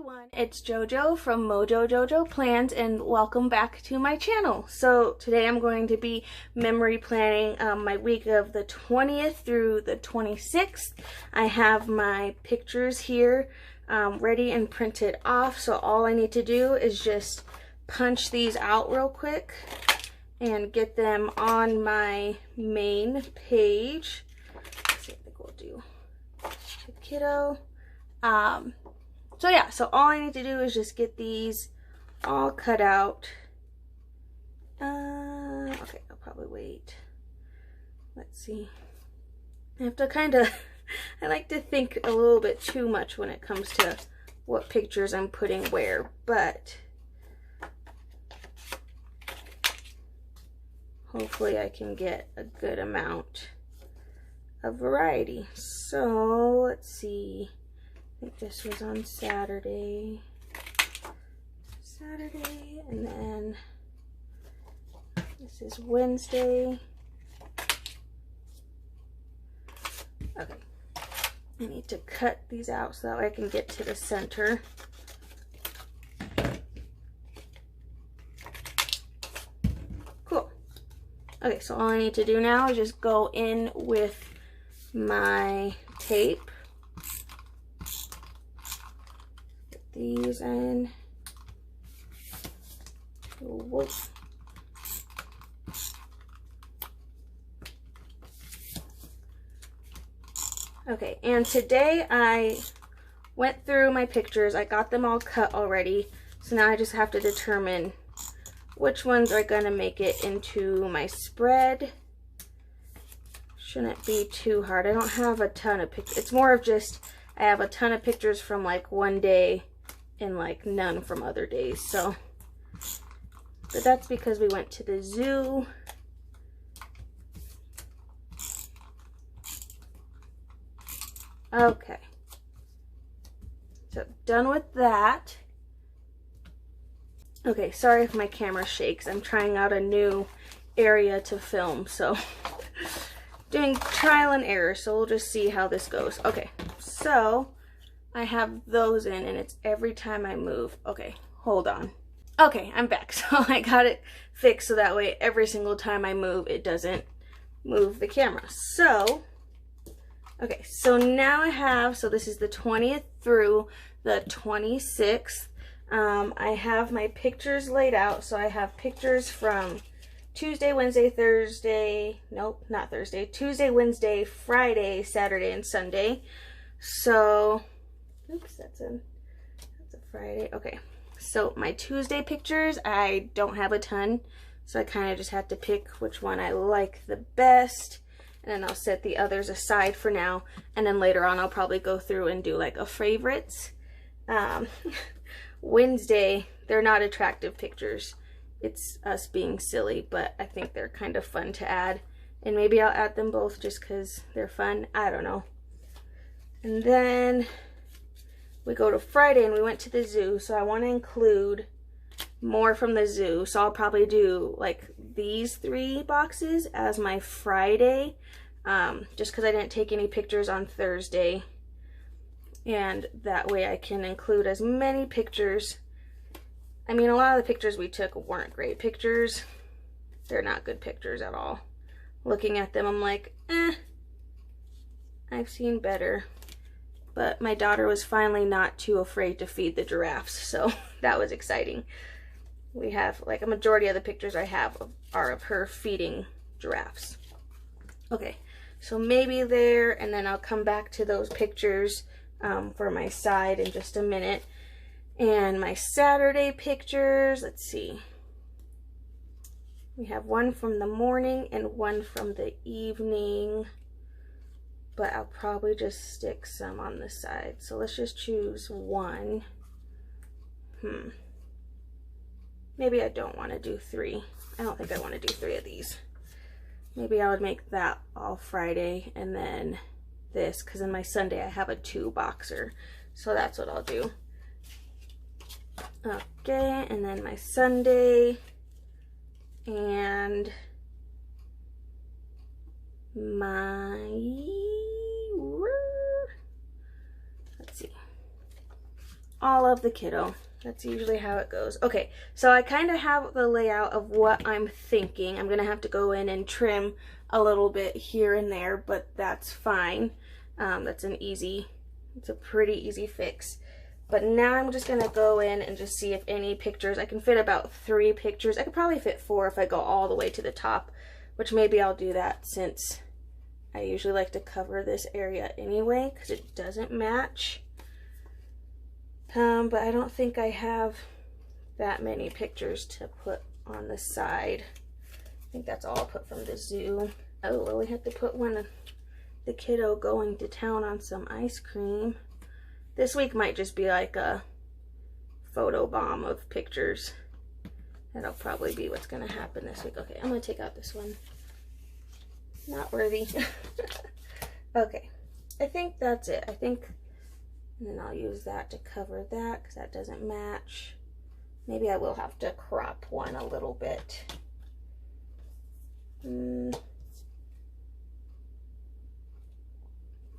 everyone, it's JoJo from Mojo Jojo Plans and welcome back to my channel. So today I'm going to be memory planning my week of the 20th through the 26th. I have my pictures here ready and printed off, so all I need to do is just punch these out real quick and get them on my main page. Let's see, I think we'll do the kiddo. So yeah, so all I need to do is just get these all cut out. Okay, I'll probably wait. Let's see. I have to kind of, I like to think a little bit too much when it comes to what pictures I'm putting where, but hopefully I can get a good amount of variety. So let's see. I think this was on Saturday, and then this is Wednesday. Okay, I need to cut these out so that way I can get to the center. Cool. Okay, so all I need to do now is just go in with my tape. These in. Whoop. Okay, and today I went through my pictures. I got them all cut already, so now I just have to determine which ones are gonna make it into my spread. Shouldn't be too hard. I don't have a ton of pictures. It's more of just I have a ton of pictures from like one day and like none from other days, so, but that's because we went to the zoo. Okay, so done with that. Okay, sorry if my camera shakes. I'm trying out a new area to film, so doing trial and error, so we'll just see how this goes. Okay, so I have those in and it's every time I move. Okay, hold on. Okay, I'm back. So I got it fixed so that way every single time I move, it doesn't move the camera. So, okay, so now I have, so this is the 20th through the 26th. I have my pictures laid out. So I have pictures from Tuesday, Wednesday, Thursday, nope, not Thursday, Tuesday, Wednesday, Friday, Saturday, and Sunday. So, oops, that's a Friday. Okay, so my Tuesday pictures, I don't have a ton, so I kind of just had to pick which one I like the best, and then I'll set the others aside for now, and then later on I'll probably go through and do like a favorites. Wednesday, they're not attractive pictures. It's us being silly, but I think they're kind of fun to add, and maybe I'll add them both just because they're fun. I don't know. And then we go to Friday and we went to the zoo, so I want to include more from the zoo. So I'll probably do like these 3 boxes as my Friday, just because I didn't take any pictures on Thursday. And that way I can include as many pictures. I mean, a lot of the pictures we took weren't great pictures. They're not good pictures at all. Looking at them, I'm like, I've seen better. But my daughter was finally not too afraid to feed the giraffes, so that was exciting. We have, like, a majority of the pictures I have are of her feeding giraffes. Okay, so maybe there, and then I'll come back to those pictures for my side in just a minute. And my Saturday pictures, let's see. We have one from the morning and one from the evening, but I'll probably just stick some on the side. So let's just choose one. Maybe I don't want to do 3. I don't think I want to do 3 of these. Maybe I would make that all Friday and then this, because in my Sunday I have a 2-boxer. So that's what I'll do. Okay, and then my Sunday and my, let's see, all of the kiddo. That's usually how it goes. Okay, so I kind of have the layout of what I'm thinking. I'm gonna have to go in and trim a little bit here and there, but that's fine. It's a pretty easy fix. But now I'm just gonna go in and just see if any pictures, I can fit about 3 pictures. I could probably fit 4 if I go all the way to the top, which maybe I'll do that since I usually like to cover this area anyway because it doesn't match. But I don't think I have that many pictures to put on the side. I think that's all I'll put from the zoo. Oh, well, we have to put one of the kiddo going to town on some ice cream. This week might just be like a photo bomb of pictures. That'll probably be what's gonna happen this week. Okay, I'm gonna take out this one. Not worthy. Okay, I think that's it. And then I'll use that to cover that because that doesn't match. Maybe I will have to crop one a little bit. I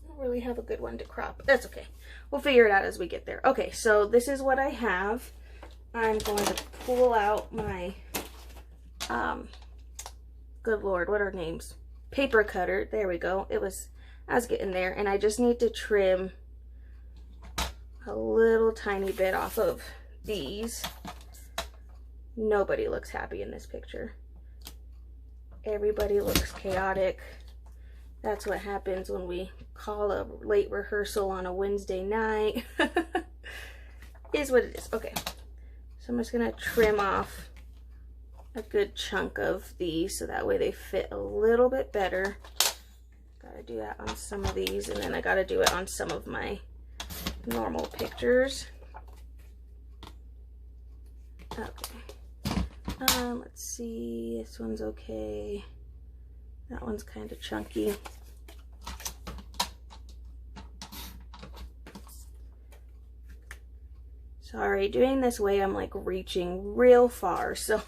don't really have a good one to crop. That's okay. We'll figure it out as we get there. Okay, so this is what I have. I'm going to pull out my, good Lord, what are names? Paper cutter. There we go. I was getting there, and I just need to trim a little tiny bit off of these. Nobody looks happy in this picture. Everybody looks chaotic. That's what happens when we call a late rehearsal on a Wednesday night. Is what it is. Okay, so I'm just gonna trim off a good chunk of these so that way they fit a little bit better. Gotta do that on some of these, and then I gotta do it on some of my normal pictures. Okay. Let's see. This one's okay. That one's kind of chunky. Sorry, doing this way I'm like reaching real far, so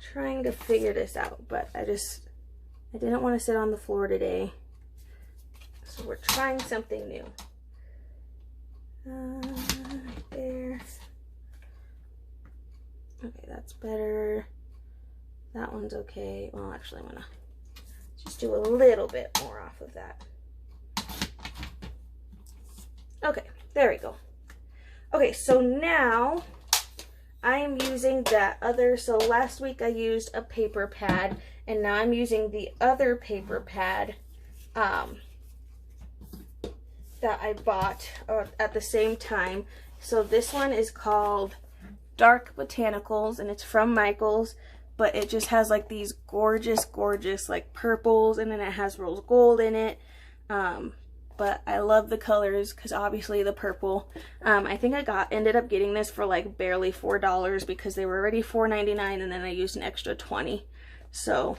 trying to figure this out, but I didn't want to sit on the floor today. So we're trying something new. Right there. Okay, that's better. That one's okay. Well, actually, I'm gonna just do a little bit more off of that. Okay, there we go. Okay, so now I am using that other, so last week I used a paper pad, and now I'm using the other paper pad that I bought at the same time. So this one is called Dark Botanicals, and it's from Michael's, but it just has like these gorgeous like purples, and then it has rose gold in it. But I love the colors because obviously the purple. I think I ended up getting this for like barely $4 because they were already $4.99, and then I used an extra 20. So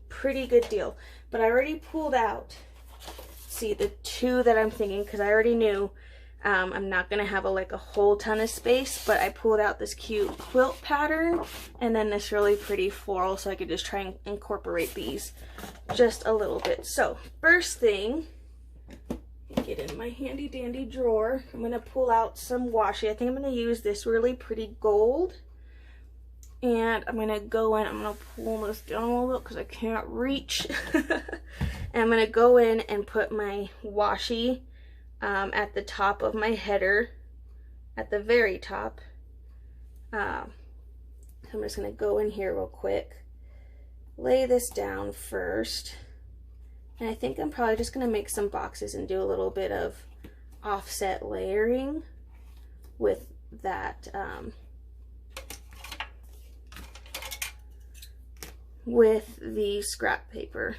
pretty good deal. But I already pulled out, see, the 2 that I'm thinking, because I already knew I'm not gonna have a whole ton of space, but I pulled out this cute quilt pattern and then this really pretty floral, so I could just try and incorporate these just a little bit. So first thing, get in my handy dandy drawer, I'm gonna pull out some washi. I think I'm gonna use this really pretty gold, and I'm gonna go in, I'm gonna pull this down a little bit because I can't reach. And I'm gonna go in and put my washi at the top of my header, at the very top. So I'm just gonna go in here real quick, lay this down first, and I think I'm probably just gonna make some boxes and do a little bit of offset layering with that with the scrap paper.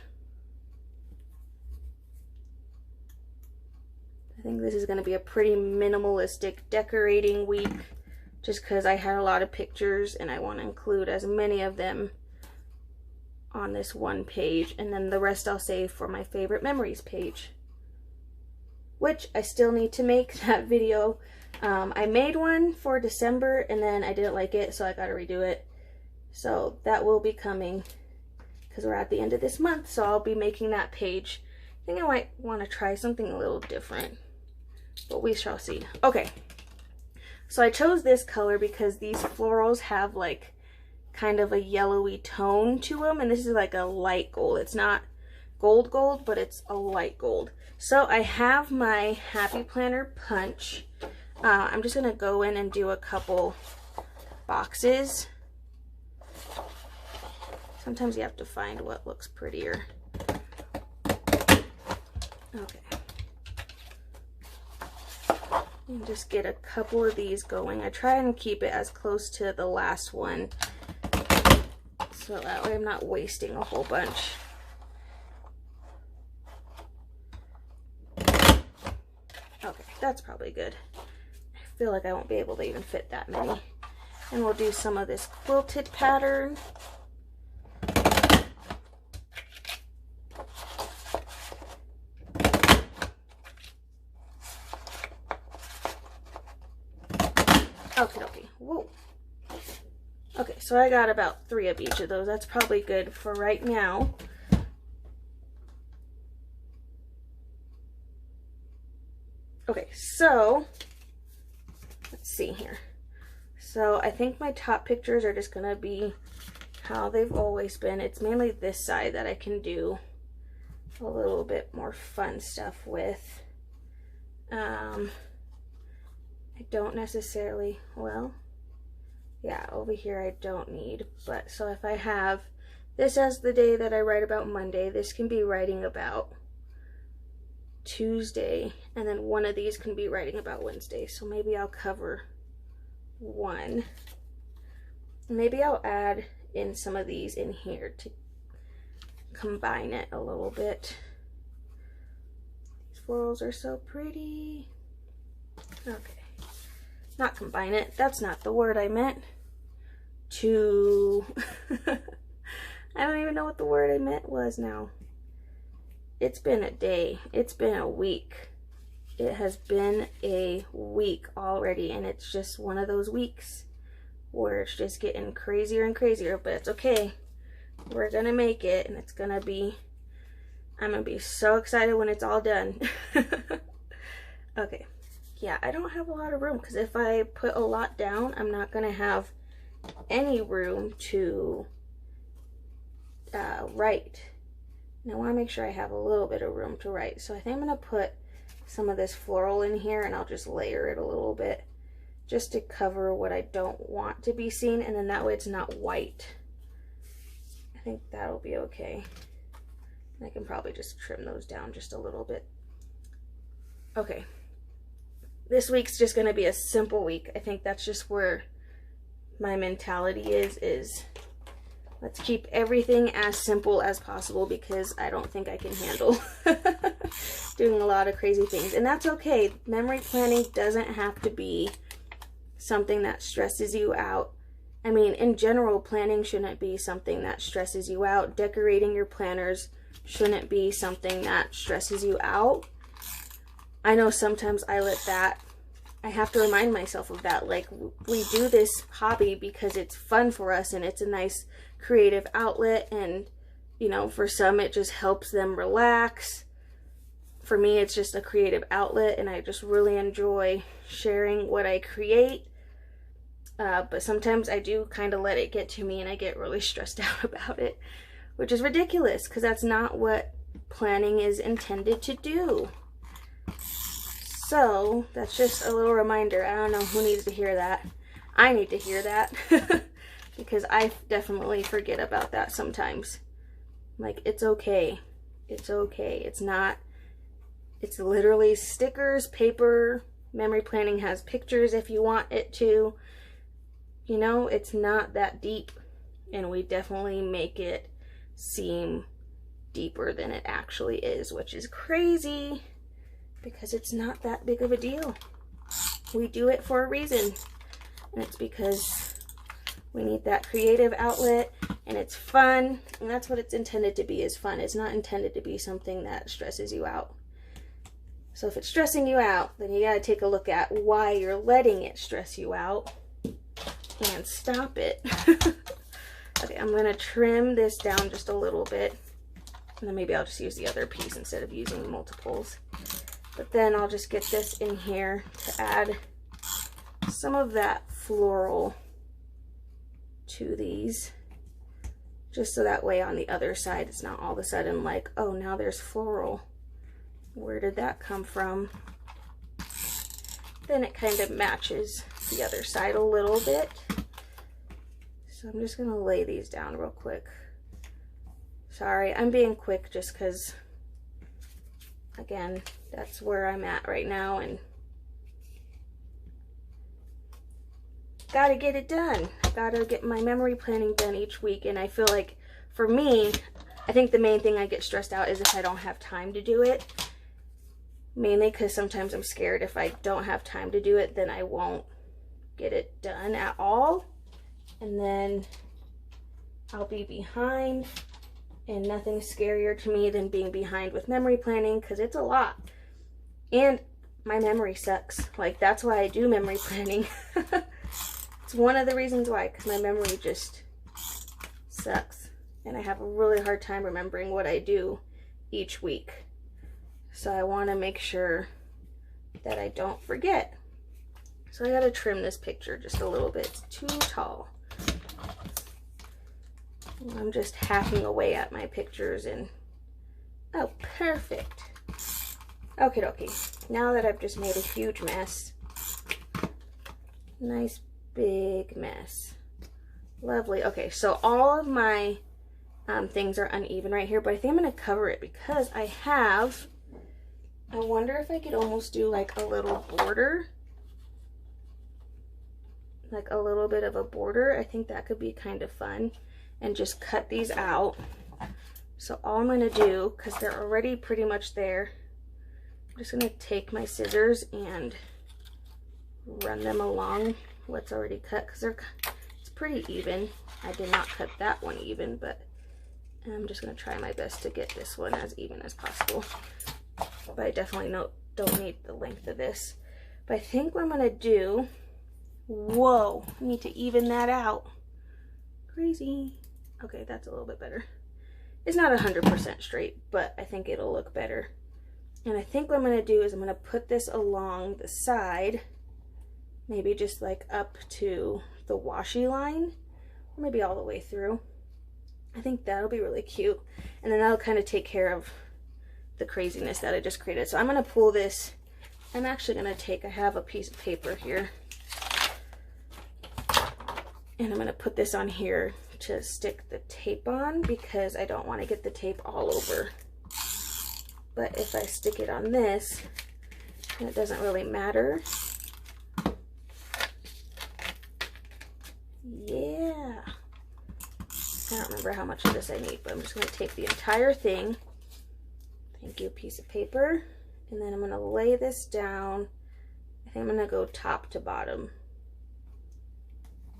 I think this is going to be a pretty minimalistic decorating week just because I had a lot of pictures and I want to include as many of them on this one page, and then the rest I'll save for my favorite memories page, which I still need to make that video. I made one for December and then I didn't like it, so I got to redo it. So that will be coming because we're at the end of this month, so I'll be making that page. I think I might want to try something a little different. but we shall see. Okay, so I chose this color because these florals have like kind of a yellowy tone to them, and this is like a light gold. It's not gold gold, but it's a light gold. So I have my Happy Planner punch. I'm just gonna go in and do a couple boxes. Sometimes you have to find what looks prettier. Okay. And just get a couple of these going. I try and keep it as close to the last one, so that way I'm not wasting a whole bunch. Okay, that's probably good. I feel like I won't be able to even fit that many. And we'll do some of this quilted pattern. Okay, whoa. Okay, so I got about 3 of each of those. That's probably good for right now. Okay, so let's see here. So I think my top pictures are just gonna be how they've always been. It's mainly this side that I can do a little bit more fun stuff with. I don't necessarily, well, yeah, over here I don't need, but so if I have this as the day that I write about Monday, this can be writing about Tuesday, and then one of these can be writing about Wednesday. So maybe I'll cover one. Maybe I'll add in some of these in here to combine it a little bit. These florals are so pretty. Okay. Not combine it. That's not the word I meant. To... I don't even know what the word I meant was now. It's been a day. It's been a week. It has been a week already, and it's just one of those weeks where it's just getting crazier and crazier, but it's okay. We're gonna make it, and it's gonna be... I'm gonna be so excited when it's all done. Okay. Yeah, I don't have a lot of room, because if I put a lot down, I'm not going to have any room to write. And I want to make sure I have a little bit of room to write. So I think I'm going to put some of this floral in here, and I'll just layer it a little bit just to cover what I don't want to be seen, and then that way it's not white. I think that'll be okay. And I can probably just trim those down just a little bit. Okay. This week's just going to be a simple week. I think that's just where my mentality is let's keep everything as simple as possible, because I don't think I can handle doing a lot of crazy things. And that's okay. Memory planning doesn't have to be something that stresses you out. I mean, in general, planning shouldn't be something that stresses you out. Decorating your planners shouldn't be something that stresses you out. I know sometimes I let that, I have to remind myself of that. Like, we do this hobby because it's fun for us and it's a nice creative outlet, and, you know, for some it just helps them relax. For me, it's just a creative outlet, and I just really enjoy sharing what I create. But sometimes I do kind of let it get to me, and I get really stressed out about it, which is ridiculous, because that's not what planning is intended to do. So that's just a little reminder. I don't know who needs to hear that. I need to hear that because I definitely forget about that sometimes. Like, it's okay. It's okay. It's not, it's literally stickers, paper. Memory planning has pictures if you want it to. You know, it's not that deep, and we definitely make it seem deeper than it actually is, which is crazy. Because it's not that big of a deal. We do it for a reason. And it's because we need that creative outlet, and it's fun. And that's what it's intended to be, is fun. It's not intended to be something that stresses you out. So if it's stressing you out, then you gotta take a look at why you're letting it stress you out and stop it. Okay, I'm gonna trim this down just a little bit. And then maybe I'll just use the other piece instead of using multiples. But then I'll just get this in here to add some of that floral to these. Just so that way on the other side, it's not all of a sudden like, oh, now there's floral. Where did that come from? Then it kind of matches the other side a little bit. So I'm just gonna lay these down real quick. Sorry, I'm being quick just because, again, that's where I'm at right now and gotta get it done. Gotta get my memory planning done each week. And I feel like for me, I think the main thing I get stressed out is if I don't have time to do it. Mainly because sometimes I'm scared if I don't have time to do it, then I won't get it done at all. And then I'll be behind, and nothing's scarier to me than being behind with memory planning because it's a lot. And my memory sucks. Like, that's why I do memory planning. It's one of the reasons why, because my memory just sucks. And I have a really hard time remembering what I do each week. So I want to make sure that I don't forget. So I got to trim this picture just a little bit. It's too tall. I'm just hacking away at my pictures and, oh, perfect. Okie dokie. Now that I've just made a huge mess, nice big mess. Lovely. Okay, so all of my things are uneven right here, but I think I'm going to cover it because I wonder if I could almost do like a little border. Like a little bit of a border. I think that could be kind of fun. And just cut these out. So all I'm going to do, because they're already pretty much there, I'm just going to take my scissors and run them along what's already cut, because it's pretty even. I did not cut that one even, but I'm just going to try my best to get this one as even as possible. But I definitely don't need the length of this. But I think what I'm going to do, whoa, I need to even that out. Crazy. Okay, that's a little bit better. It's not 100% straight, but I think it'll look better. And I think what I'm going to do is I'm going to put this along the side, maybe just like up to the washi line, or maybe all the way through. I think that'll be really cute. And then that'll kind of take care of the craziness that I just created. So I'm going to pull this. I'm actually going to I have a piece of paper here. And I'm going to put this on here to stick the tape on because I don't want to get the tape all over. But if I stick it on this, it doesn't really matter. Yeah. I don't remember how much of this I need, but I'm just going to take the entire thing. Thank you, piece of paper. And then I'm going to lay this down. I think I'm going to go top to bottom.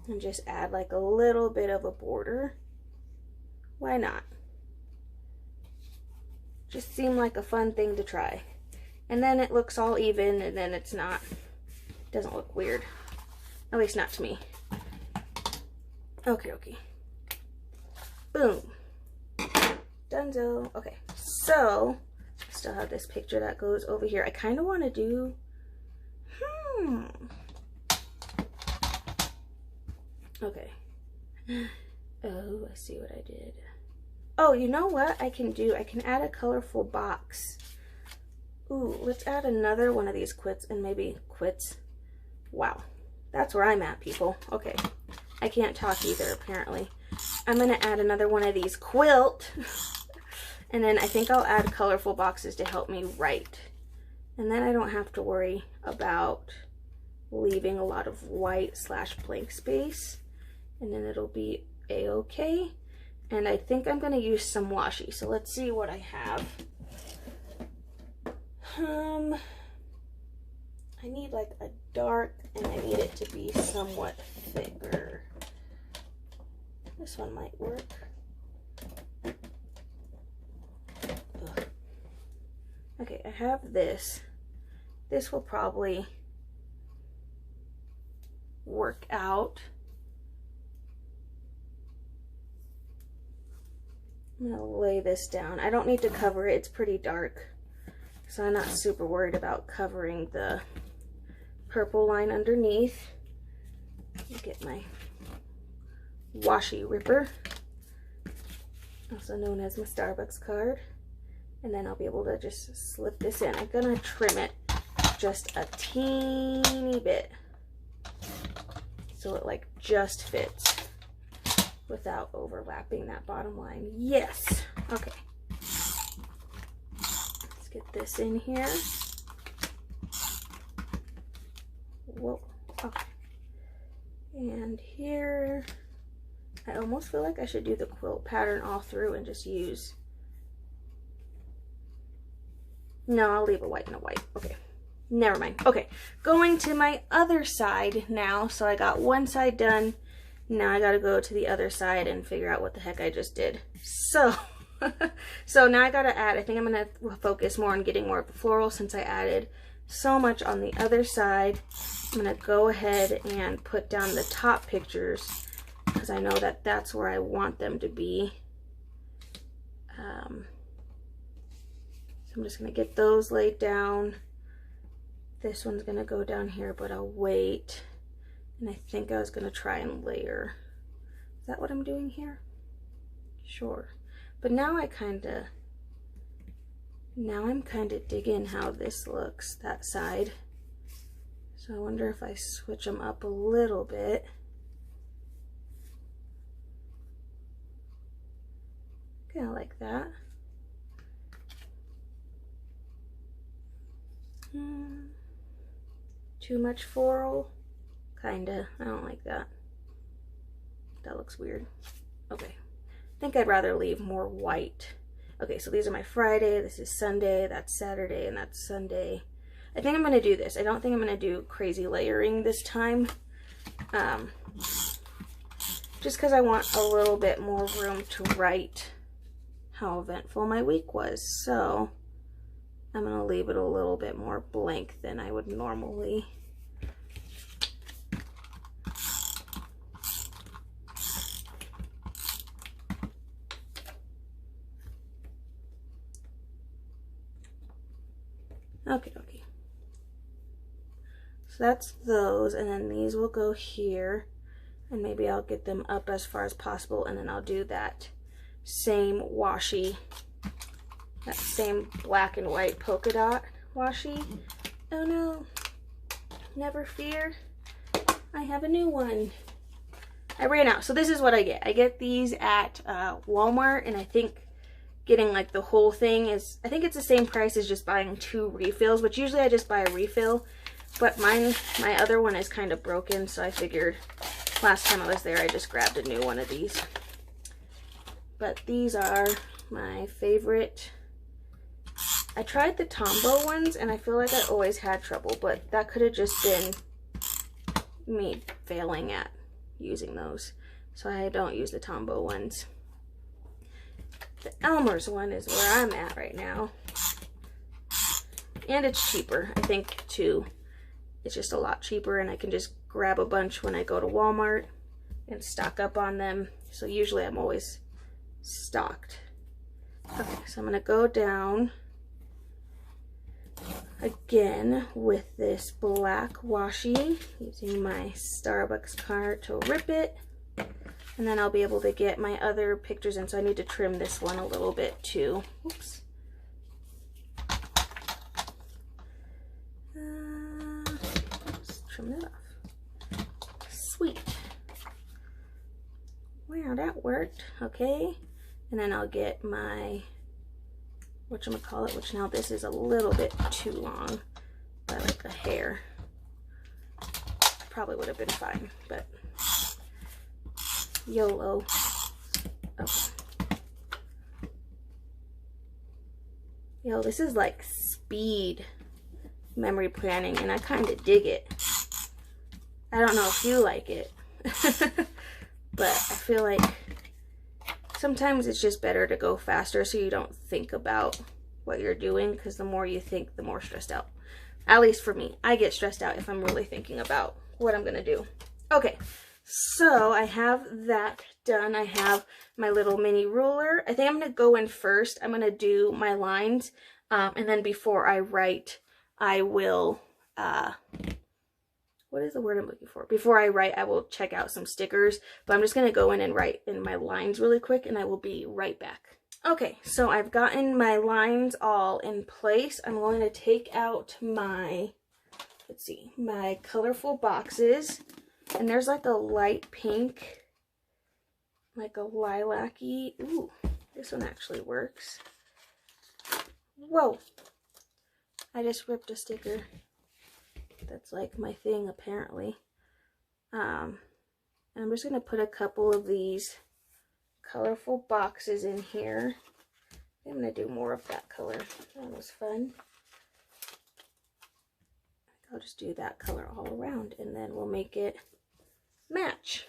And just add like a little bit of a border. Why not? Just seemed like a fun thing to try. And then it looks all even, and then it's not, doesn't look weird. At least not to me. Okay, okay. Boom. Donezo. Okay, so I still have this picture that goes over here. I kind of want to do, okay. Oh, I see what I did. Oh, you know what I can do? I can add a colorful box. Ooh, let's add another one of these quits and maybe quits. Wow, that's where I'm at, people. Okay, I can't talk either, apparently. I'm gonna add another one of these quilt. And then I think I'll add colorful boxes to help me write. And then I don't have to worry about leaving a lot of white / blank space. And then it'll be a-okay. And I think I'm going to use some washi. So let's see what I have. I need like a dark, and I need it to be somewhat thicker. This one might work. Ugh. Okay, I have this. This will probably work out. I'm gonna lay this down. I don't need to cover it, it's pretty dark. so I'm not super worried about covering the purple line underneath. Get my Washi Ripper, also known as my Starbucks card, and then I'll be able to just slip this in. I'm gonna trim it just a teeny bit so it like just fits without overlapping that bottom line. Yes. Okay. Let's get this in here. Whoa. Okay. And here, I almost feel like I should do the quilt pattern all through and just use, no, I'll leave a white and a white. Okay. Never mind. Okay. Going to my other side now. So I got one side done. Now I gotta go to the other side and figure out what the heck I just did. So, so now I gotta add, I think I'm gonna focus more on getting more of the floral since I added so much on the other side. I'm gonna go ahead and put down the top pictures because I know that that's where I want them to be. So I'm just gonna get those laid down. This one's gonna go down here, but I'll wait. And I think I was gonna try and layer. Is that what I'm doing here? Sure. But now I'm kinda digging how this looks, that side. So I wonder if I switch them up a little bit. Kinda like that. Too much floral? Kinda. I don't like that. That looks weird. Okay. I think I'd rather leave more white. Okay, so these are my Friday, this is Sunday, that's Saturday, and that's Sunday. I think I'm gonna do this. I don't think I'm gonna do crazy layering this time. Just because I want a little bit more room to write how eventful my week was. So I'm gonna leave it a little bit more blank than I would normally. Okay. So that's those, and then these will go here, and maybe I'll get them up as far as possible, and then I'll do that same washi, that same black and white polka dot washi. Oh no, never fear, I have a new one. I ran out. So this is what I get. I get these at Walmart, and I think getting like the whole thing is, I think it's the same price as just buying 2 refills, which usually I just buy a refill, but my other one is kind of broken, so I figured last time I was there I just grabbed a new one of these. But these are my favorite. I tried the Tombow ones and I feel like I always had trouble, but that could have just been me failing at using those, so I don't use the Tombow ones. The Elmer's one is where I'm at right now. And it's cheaper, I think, too. It's just a lot cheaper, and I can just grab a bunch when I go to Walmart and stock up on them. So usually I'm always stocked. Okay, so I'm going to go down again with this black washi, using my Starbucks card to rip it. And then I'll be able to get my other pictures in, so I need to trim this one a little bit too. Oops. Let's trim it off. Sweet. Wow, that worked. Okay. And then I'll get my, whatchamacallit, which now this is a little bit too long, by like a hair. Probably would have been fine, but YOLO. Okay. Yo, this is like speed memory planning, and I kind of dig it. I don't know if you like it, but I feel like sometimes it's just better to go faster so you don't think about what you're doing, because the more you think, the more stressed out. At least for me. I get stressed out if I'm really thinking about what I'm gonna do. Okay. So I have that done. I have my little mini ruler. I think I'm going to go in first. I'm going to do my lines. And then before I write, I will, what is the word I'm looking for? Before I write, I will check out some stickers, but I'm just going to go in and write in my lines really quick, and I will be right back. Okay, so I've gotten my lines all in place. I'm going to take out my, let's see, my colorful boxes, and there's like a light pink, like a lilac-y. Ooh, this one actually works. Whoa, I just ripped a sticker. That's like my thing apparently. And I'm just going to put a couple of these colorful boxes in here. I'm going to do more of that color. That was fun. I'll just do that color all around, and then we'll make it match.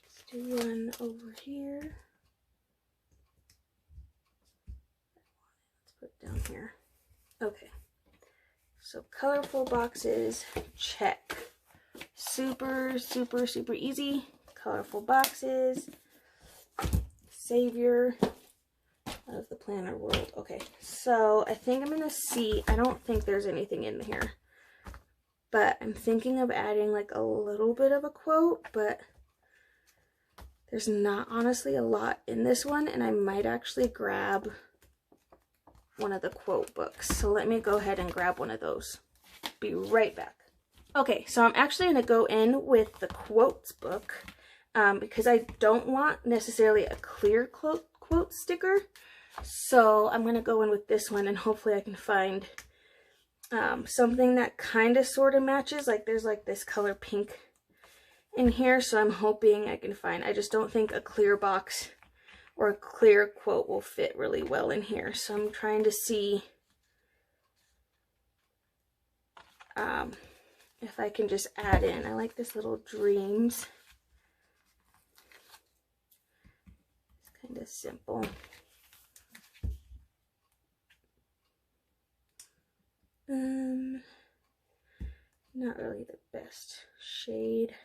Let's do one over here. Let's put it down here. Okay. So colorful boxes, check. Super, super, super easy. Colorful boxes. Savior of the planner world. Okay, so I think I'm gonna see, I don't think there's anything in here, but I'm thinking of adding like a little bit of a quote, but there's not honestly a lot in this one, and I might actually grab one of the quote books. So let me go ahead and grab one of those. Be right back. Okay, so I'm actually going to go in with the quotes book because I don't want necessarily a clear quote sticker. So I'm going to go in with this one, and hopefully I can find something that kind of sort of matches. Like there's like this color pink in here, so I'm hoping I can find, I just don't think a clear box or a clear quote will fit really well in here. So I'm trying to see if I can just add in. I like this little dreams. It's kind of simple. Not really the best shade.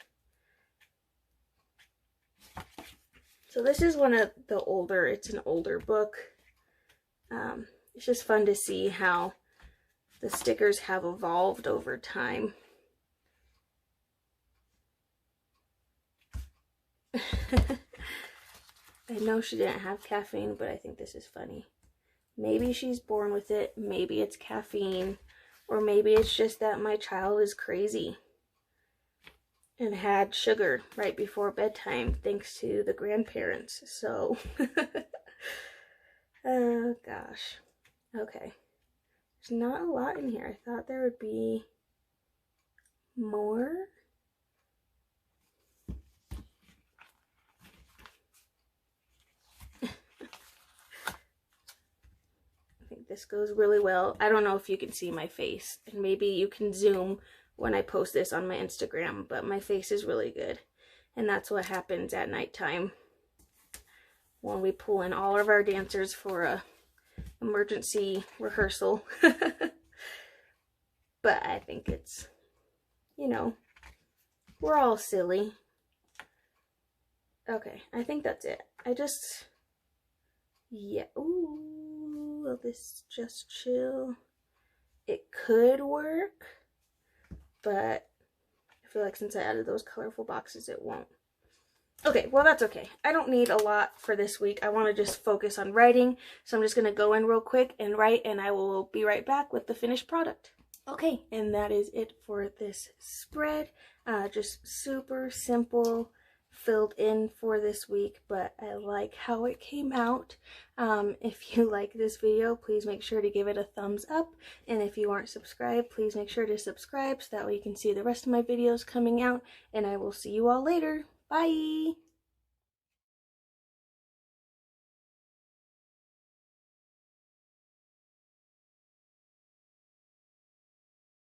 So this is one of the older, it's an older book. It's just fun to see how the stickers have evolved over time. I know she didn't have caffeine, but I think this is funny. Maybe she's born with it, maybe it's caffeine, or maybe it's just that my child is crazy and had sugar right before bedtime thanks to the grandparents. So, oh gosh. Okay. There's not a lot in here. I thought there would be more. I think this goes really well. I don't know if you can see my face, and maybe you can zoom when I post this on my Instagram, but my face is really good. And that's what happens at nighttime when we pull in all of our dancers for a emergency rehearsal. But I think it's, you know, we're all silly. Okay, I think that's it. Yeah, ooh, will this just chill? It could work, but I feel like since I added those colorful boxes, it won't. Okay, well, that's okay. I don't need a lot for this week. I want to just focus on writing, so I'm just going to go in real quick and write, and I will be right back with the finished product. Okay, and that is it for this spread. Just super simple, filled in for this week, but I like how it came out. If you like this video, please make sure to give it a thumbs up, and if you aren't subscribed, please make sure to subscribe so that way you can see the rest of my videos coming out, and I will see you all later. Bye!